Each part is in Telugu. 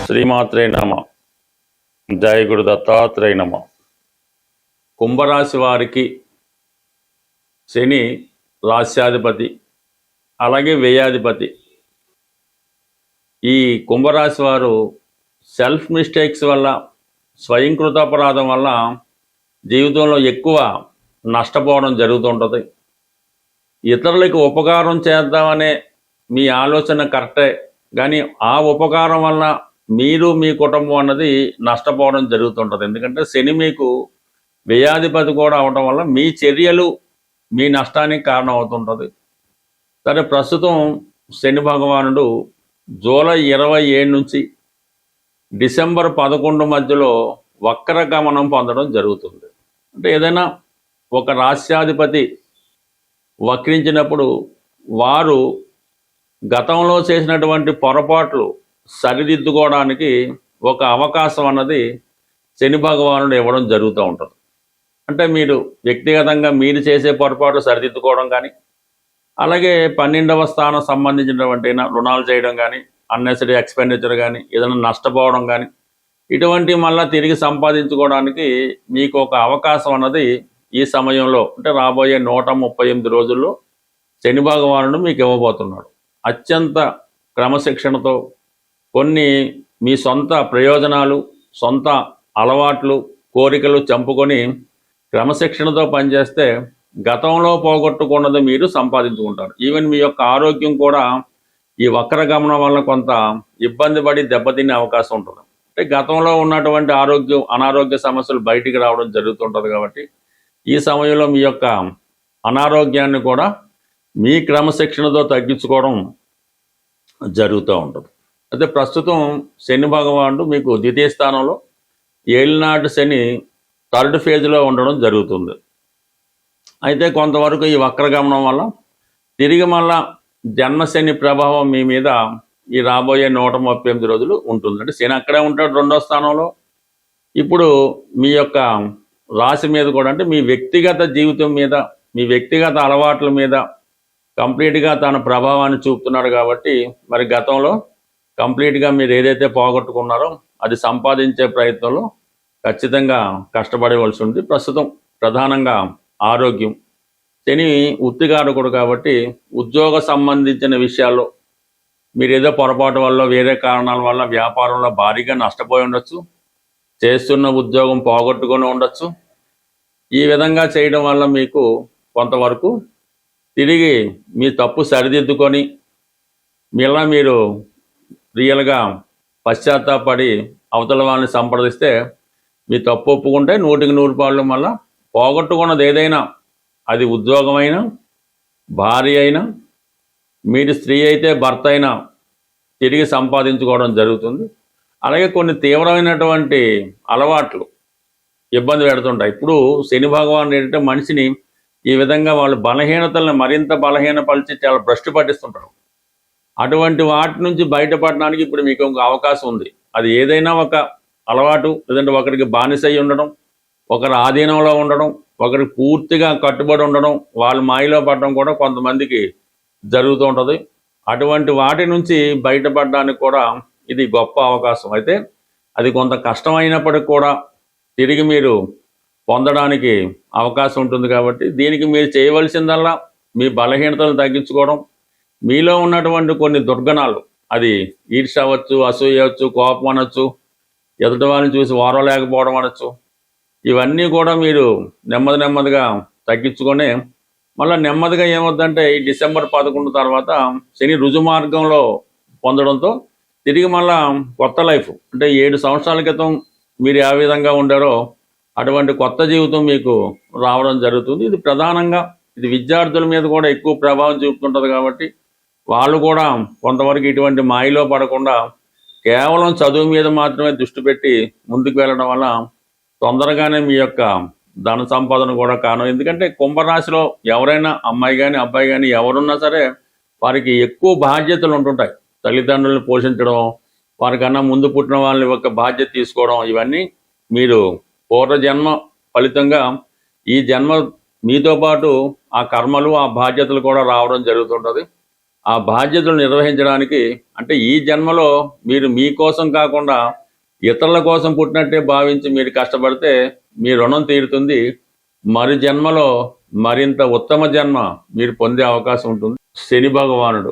శ్రీమాత్రే నమ. జయ గురు దత్తాత్రేయ నమ. కుంభరాశి వారికి శని రాశ్యాధిపతి, అలాగే వ్యయాధిపతి. ఈ కుంభరాశి వారు సెల్ఫ్ మిస్టేక్స్ వల్ల, స్వయంకృతాపరాధం వల్ల జీవితంలో ఎక్కువ నష్టపోవడం జరుగుతుంటుంది. ఇతరులకు ఉపకారం చేద్దామనే మీ ఆలోచన కరెక్టే, కానీ ఆ ఉపకారం వల్ల మీరు మీ కుటుంబం అన్నది నష్టపోవడం జరుగుతుంటుంది. ఎందుకంటే శని మీకు వ్యయాధిపతి కూడా అవడం వల్ల మీ చర్యలు మీ నష్టానికి కారణం అవుతుంటుంది. సరే, ప్రస్తుతం శని భగవానుడు జూలై 27 నుంచి డిసెంబర్ 11 మధ్యలో వక్ర గమనం పొందడం జరుగుతుంది. అంటే ఏదైనా ఒక రాశ్యాధిపతి వక్రించినప్పుడు వారు గతంలో చేసినటువంటి పొరపాట్లు సరిదిద్దుకోవడానికి ఒక అవకాశం అన్నది శని భగవానుడు ఇవ్వడం జరుగుతూ ఉంటుంది. అంటే మీరు వ్యక్తిగతంగా మీరు చేసే పొరపాట్లు సరిదిద్దుకోవడం కానీ, అలాగే 12వ స్థానం సంబంధించినటువంటి రుణాలు చేయడం కానీ, అన్నెసరీ ఎక్స్పెండిచర్ కానీ, ఏదైనా నష్టపోవడం కానీ, ఇటువంటి మళ్ళీ తిరిగి సంపాదించుకోవడానికి మీకు ఒక అవకాశం అన్నది ఈ సమయంలో, అంటే రాబోయే 138 రోజుల్లో శని భగవానుడు మీకు ఇవ్వబోతున్నాడు. అత్యంత క్రమశిక్షణతో కొన్ని మీ సొంత ప్రయోజనాలు, సొంత అలవాట్లు, కోరికలు చంపుకొని క్రమశిక్షణతో పనిచేస్తే గతంలో పోగొట్టుకున్నది మీరు సంపాదించుకుంటారు. ఈవెన్ మీ యొక్క ఆరోగ్యం కూడా ఈ వక్రగమనం వల్ల కొంత ఇబ్బంది పడి దెబ్బతినే అవకాశం ఉంటుంది. అంటే గతంలో ఉన్నటువంటి అనారోగ్య సమస్యలు బయటికి రావడం జరుగుతుంటుంది. కాబట్టి ఈ సమయంలో మీ యొక్క అనారోగ్యాన్ని కూడా మీ క్రమశిక్షణతో తగ్గించుకోవడం జరుగుతూ ఉంటుంది. అయితే ప్రస్తుతం శని భగవానుడు మీకు ద్వితీయ స్థానంలో ఏలినాటి శని 3rd ఫేజ్లో ఉండడం జరుగుతుంది. అయితే కొంతవరకు ఈ వక్రగమనం వల్ల తిరిగి మళ్ళా జన్మశని ప్రభావం మీ మీద ఈ రాబోయే 138 రోజులు ఉంటుంది. అంటే శని అక్కడే ఉంటాడు 2వ స్థానంలో. ఇప్పుడు మీ యొక్క రాశి మీద కూడా, అంటే మీ వ్యక్తిగత జీవితం మీద, మీ వ్యక్తిగత అలవాట్ల మీద కంప్లీట్గా తన ప్రభావాన్ని చూపుతున్నాడు. కాబట్టి మరి గతంలో కంప్లీట్గా మీరు ఏదైతే పోగొట్టుకున్నారో అది సంపాదించే ప్రయత్నంలో ఖచ్చితంగా కష్టపడవలసి ఉంది. ప్రస్తుతం ప్రధానంగా ఆరోగ్యం. శని ఉత్తికారకుడు కాబట్టి ఉద్యోగ సంబంధించిన విషయాల్లో మీరు ఏదో పొరపాటు వల్ల, వేరే కారణాల వల్ల వ్యాపారంలో భారీగా నష్టపోయి ఉండొచ్చు, చేస్తున్న ఉద్యోగం పోగొట్టుకొని ఉండొచ్చు. ఈ విధంగా చేయడం వల్ల మీకు కొంతవరకు తిరిగి మీ తప్పు సరిదిద్దుకొని మళ్ళీ మీరు రియల్గా పశ్చాత్తాపడి అవతల వాళ్ళని సంప్రదిస్తే మీ తప్పు ఒప్పుకుంటే 100కి 100 పాళ్ళు మళ్ళీ పోగొట్టుకున్నది ఏదైనా, అది ఉద్యోగమైనా, భార్య అయినా, మీరు స్త్రీ అయితే భర్త అయినా తిరిగి సంపాదించుకోవడం జరుగుతుంది. అలాగే కొన్ని తీవ్రమైనటువంటి అలవాట్లు ఇబ్బంది పెడుతుంటాయి. ఇప్పుడు శని భగవానుడు ఏంటంటే మనిషిని ఈ విధంగా వాళ్ళు బలహీనతలను మరింత బలహీనపరిచి చాలా భ్రష్టు పట్టిస్తుంటారు. అటువంటి వాటి నుంచి బయటపడడానికి ఇప్పుడు మీకు ఒక అవకాశం ఉంది. అది ఏదైనా ఒక అలవాటు, లేదంటే ఒకరికి బానిస అయి ఉండడం, ఒకరి ఆధీనంలో ఉండడం, ఒకరికి పూర్తిగా కట్టుబడి ఉండడం, వాళ్ళ మాయలో పడడం కూడా కొంతమందికి జరుగుతూ ఉంటుంది. అటువంటి వాటి నుంచి బయటపడడానికి కూడా ఇది గొప్ప అవకాశం. అయితే అది కొంత కష్టమైనప్పటికి కూడా తిరిగి మీరు పొందడానికి అవకాశం ఉంటుంది. కాబట్టి దీనికి మీరు చేయవలసిందల్లా మీ బలహీనతలు తగ్గించుకోవడం, మీలో ఉన్నటువంటి కొన్ని దుర్గుణాలు, అది ఈర్ష్య అవ్వచ్చు, అసూయ అవ్వచ్చు, కోపం అనొచ్చు, ఎదుటి వాళ్ళని చూసి ఓరలేకపోవడం అనొచ్చు, ఇవన్నీ కూడా మీరు నెమ్మదిగా తగ్గించుకొని మళ్ళీ నెమ్మదిగా ఏమవుతుందంటే ఈ డిసెంబర్ 11 తర్వాత శని రుజుమార్గంలో పొందడంతో తిరిగి మళ్ళా కొత్త లైఫ్, అంటే 7 సంవత్సరాల క్రితం మీరు ఏ విధంగా ఉండారో అటువంటి కొత్త జీవితం మీకు రావడం జరుగుతుంది. ఇది ప్రధానంగా ఇది విద్యార్థుల మీద కూడా ఎక్కువ ప్రభావం చూపుతుంటుంది. కాబట్టి వాళ్ళు కూడా కొంతవరకు ఇటువంటి మాయలో పడకుండా కేవలం చదువు మీద మాత్రమే దృష్టి పెట్టి ముందుకు వెళ్ళడం వల్ల తొందరగానే మీ యొక్క ధన సంపాదన కూడా కారణం. ఎందుకంటే కుంభరాశిలో ఎవరైనా అమ్మాయి కానీ అబ్బాయి కానీ ఎవరున్నా సరే వారికి ఎక్కువ బాధ్యతలు ఉంటుంటాయి. తల్లిదండ్రులను పోషించడం, వారికన్నా ముందు పుట్టిన వాళ్ళని ఒక బాధ్యత తీసుకోవడం, ఇవన్నీ మీరు పూర్వజన్మ ఫలితంగా ఈ జన్మ మీతో పాటు ఆ కర్మలు, ఆ బాధ్యతలు కూడా రావడం జరుగుతుంటుంది. ఆ బాధ్యతలు నిర్వహించడానికి, అంటే ఈ జన్మలో మీరు మీకోసం కాకుండా ఇతరుల కోసం పుట్టినట్టే భావించి మీరు కష్టపడితే మీ రుణం తీరుతుంది. మరి జన్మలో మరింత ఉత్తమ జన్మ మీరు పొందే అవకాశం ఉంటుంది. శని భగవానుడు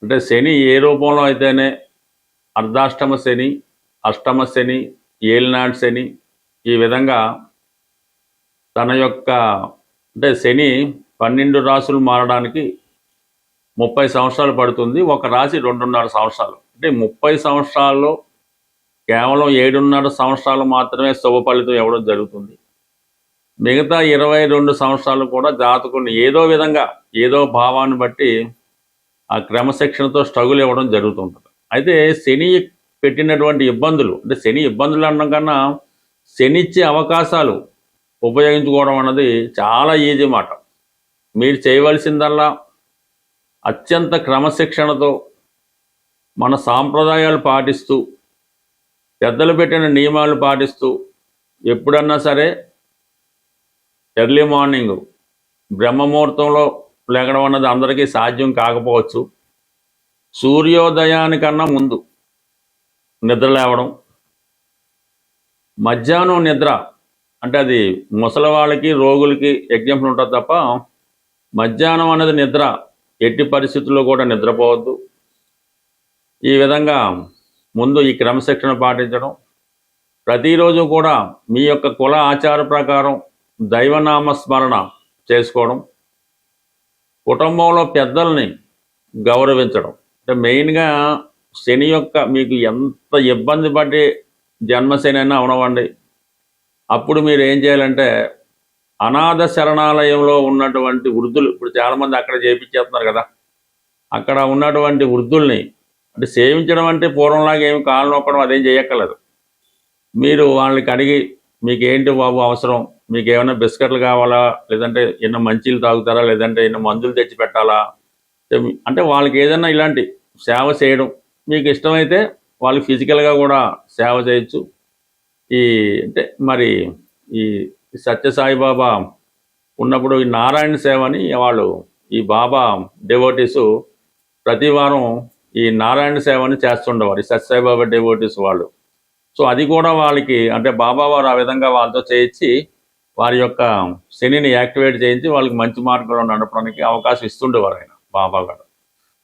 అంటే శని ఏ రూపంలో అయితేనే అర్ధాష్టమ శని, అష్టమ శని, ఏలినాటి శని, ఈ విధంగా తన యొక్క అంటే శని 12 రాసులు మారడానికి 30 సంవత్సరాలు పడుతుంది. ఒక రాశి 2.5 సంవత్సరాలు. అంటే 30 సంవత్సరాల్లో కేవలం 7.5 సంవత్సరాలు మాత్రమే శుభ ఫలితం ఇవ్వడం జరుగుతుంది. మిగతా 22 సంవత్సరాలు కూడా జాతకుని ఏదో విధంగా ఏదో భావాన్ని బట్టి ఆ క్రమశిక్షణతో స్ట్రగుల్ ఇవ్వడం జరుగుతుంటుంది. అయితే శని పెట్టినటువంటి ఇబ్బందులు, అంటే శని ఇబ్బందులు అనడం కన్నా శని ఇచ్చే అవకాశాలు ఉపయోగించుకోవడం అన్నది చాలా ఈజీ మాట. మీరు చేయవలసిందల్లా అత్యంత క్రమశిక్షణతో మన సాంప్రదాయాలు పాటిస్తూ, పెద్దలు పెట్టిన నియమాలు పాటిస్తూ, ఎప్పుడన్నా సరే ఎర్లీ మార్నింగ్ బ్రహ్మముహూర్తంలో లేగడం అన్నది అందరికీ సాధ్యం కాకపోవచ్చు. సూర్యోదయానికన్నా ముందు నిద్ర లేవడం, మధ్యాహ్నం నిద్ర అంటే అది ముసలి వాళ్ళకి రోగులకి ఎగ్జాంపుల్ ఉంటుంది తప్ప మధ్యాహ్నం అనేది నిద్ర ఎట్టి పరిస్థితుల్లో కూడా నిద్రపోవద్దు. ఈ విధంగా ముందు ఈ క్రమశిక్షణ పాటించడం, ప్రతిరోజు కూడా మీ యొక్క కుల ఆచార ప్రకారం దైవనామ స్మరణ చేసుకోవడం, కుటుంబంలో పెద్దల్ని గౌరవించడం. అంటే మెయిన్గా శని యొక్క మీకు ఎంత ఇబ్బంది పడి జన్మశని అయినా అవనవండి, అప్పుడు మీరు ఏం చేయాలంటే అనాథ శరణాలయంలో ఉన్నటువంటి వృద్ధులు, ఇప్పుడు చాలామంది అక్కడ చేయించేస్తున్నారు కదా, అక్కడ ఉన్నటువంటి వృద్ధుల్ని అంటే సేవించడం అంటే పూర్వంలాగా ఏమి కాళ్ళు నొక్కడం అదేం చేయక్కర్లేదు. మీరు వాళ్ళకి అడిగి మీకు ఏంటి బాబు అవసరం, మీకు ఏమైనా బిస్కెట్లు కావాలా, లేదంటే ఎన్నో మంచీలు తాగుతారా, లేదంటే ఎన్నో మందులు తెచ్చి పెట్టాలా, అంటే వాళ్ళకి ఏదైనా ఇలాంటి సేవ చేయడం మీకు ఇష్టమైతే వాళ్ళు ఫిజికల్గా కూడా సేవ చేయొచ్చు. ఈ అంటే మరి ఈ సత్యసాయిబాబా ఉన్నప్పుడు ఈ నారాయణ సేవ అని వాళ్ళు ఈ బాబా డెవోటీసు ప్రతి వారం ఈ నారాయణ సేవని చేస్తుండేవారు, ఈ సత్యసాయిబాబా డెవోటీస్ వాళ్ళు. సో అది కూడా వాళ్ళకి అంటే బాబా వారు ఆ విధంగా వాళ్ళతో చేయించి వారి యొక్క శనిని యాక్టివేట్ చేయించి వాళ్ళకి మంచి మార్గంలో నడపడానికి అవకాశం ఇస్తుండేవారు ఆయన బాబా గారు.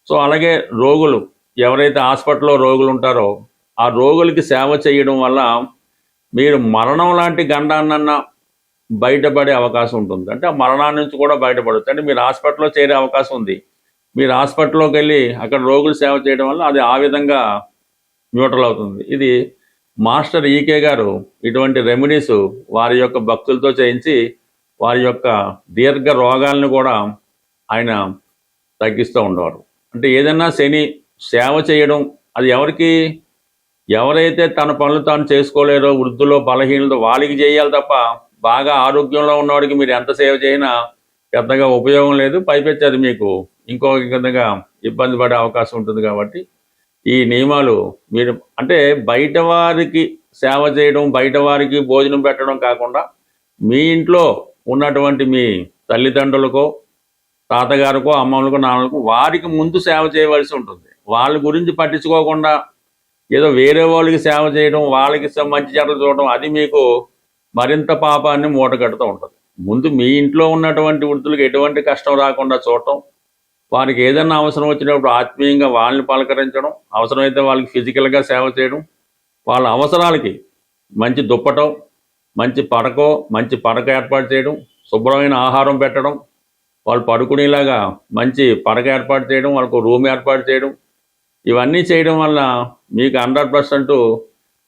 సో అలాగే రోగులు ఎవరైతే హాస్పిటల్లో రోగులు ఉంటారో ఆ రోగులకి సేవ చేయడం వల్ల మీరు మరణం లాంటి గండాన్నన్నా బయటపడే అవకాశం ఉంటుంది. అంటే ఆ మరణాన్ని నుంచి కూడా బయటపడవచ్చు. అంటే మీరు హాస్పిటల్లో చేరే అవకాశం ఉంది, మీరు హాస్పిటల్లోకి వెళ్ళి అక్కడ రోగులు సేవ చేయడం వల్ల అది ఆ విధంగా న్యూట్రల్ అవుతుంది. ఇది మాస్టర్ ఈకే గారు ఇటువంటి రెమెడీస్ వారి యొక్క భక్తులతో చేయించి వారి యొక్క దీర్ఘ రోగాలను కూడా ఆయన తగ్గిస్తూ ఉండేవారు. అంటే ఏదైనా శని సేవ చేయడం అది ఎవరికి, ఎవరైతే తన పనులు తాను చేసుకోలేరో వృద్ధులో బలహీనతో వాళ్ళకి చేయాలి తప్ప బాగా ఆరోగ్యంలో ఉన్నవాడికి మీరు ఎంత సేవ చేసినా పెద్దగా ఉపయోగం లేదు. పైపెచ్చి అది మీకు ఇంకో విధంగా ఇబ్బంది పడే అవకాశం ఉంటుంది. కాబట్టి ఈ నియమాలు మీరు అంటే బయట వారికి సేవ చేయడం, బయట వారికి భోజనం పెట్టడం కాకుండా మీ ఇంట్లో ఉన్నటువంటి మీ తల్లిదండ్రులకో తాతగారికో అమ్మమ్మలకో నాన్నలకో వారికి ముందు సేవ చేయవలసి ఉంటుంది. వాళ్ళ గురించి పట్టించుకోకుండా ఏదో వేరే వాళ్ళకి సేవ చేయడం, వాళ్ళకి మంచి చెడ్డలు చూడడం అది మీకు మరింత పాపాన్ని మూటగడుతూ ఉంటుంది. ముందు మీ ఇంట్లో ఉన్నటువంటి వృద్ధులకు ఎటువంటి కష్టం రాకుండా చూడటం, వారికి ఏదైనా అవసరం వచ్చినప్పుడు ఆత్మీయంగా వాళ్ళని పలకరించడం, అవసరమైతే వాళ్ళకి ఫిజికల్గా సేవ చేయడం, వాళ్ళ అవసరాలకి మంచి దుప్పటం, మంచి పడక ఏర్పాటు చేయడం, శుభ్రమైన ఆహారం పెట్టడం, వాళ్ళు పడుకునేలాగా మంచి పడక ఏర్పాటు చేయడం, వాళ్ళకు రూమ్ ఏర్పాటు చేయడం, ఇవన్నీ చేయడం వల్ల మీకు 100%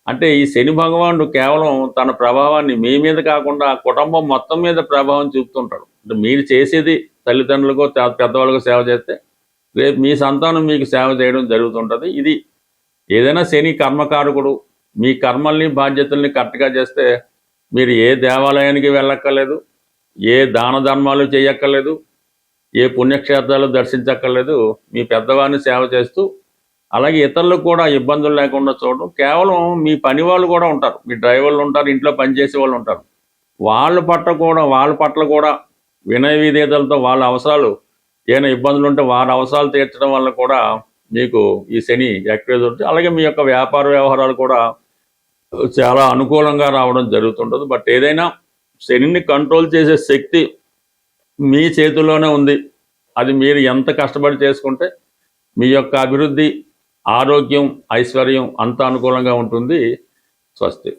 అంటే ఈ శని భగవానుడు కేవలం తన ప్రభావాన్ని మీ మీద కాకుండా కుటుంబం మొత్తం మీద ప్రభావం చూపుతుంటాడు. అంటే మీరు చేసేది తల్లిదండ్రులకో పెద్దవాళ్ళకో సేవ చేస్తే రేపు మీ సంతానం మీకు సేవ చేయడం జరుగుతుంటుంది. ఇది ఏదైనా శని కర్మకారకుడు. మీ కర్మల్ని బాధ్యతల్ని కరెక్ట్గా చేస్తే మీరు ఏ దేవాలయానికి వెళ్ళక్కర్లేదు, ఏ దాన ధర్మాలు చేయక్కర్లేదు, ఏ పుణ్యక్షేత్రాలు దర్శించక్కర్లేదు. మీ పెద్దవారిని సేవ చేస్తూ అలాగే ఇతరులకు కూడా ఇబ్బందులు లేకుండా చూడడం. కేవలం మీ పని వాళ్ళు కూడా ఉంటారు, మీ డ్రైవర్లు ఉంటారు, ఇంట్లో పనిచేసే వాళ్ళు ఉంటారు, వాళ్ళ పట్ల కూడా వినయ విధేయతలతో వాళ్ళ అవసరాలు ఏమైనా ఇబ్బందులు ఉంటే వారి అవసరాలు తీర్చడం వల్ల కూడా మీకు ఈ శని యాక్టివేట్ అవుతుంది. అలాగే మీ యొక్క వ్యాపార వ్యవహారాలు కూడా చాలా అనుకూలంగా రావడం జరుగుతుంటుంది. బట్ ఏదైనా శనిని కంట్రోల్ చేసే శక్తి మీ చేతుల్లోనే ఉంది. అది మీరు ఎంత కష్టపడి చేసుకుంటే మీ యొక్క అభివృద్ధి, ఆరోగ్యం, ఐశ్వర్యం అంత అనుకూలంగా ఉంటుంది. స్వస్తి.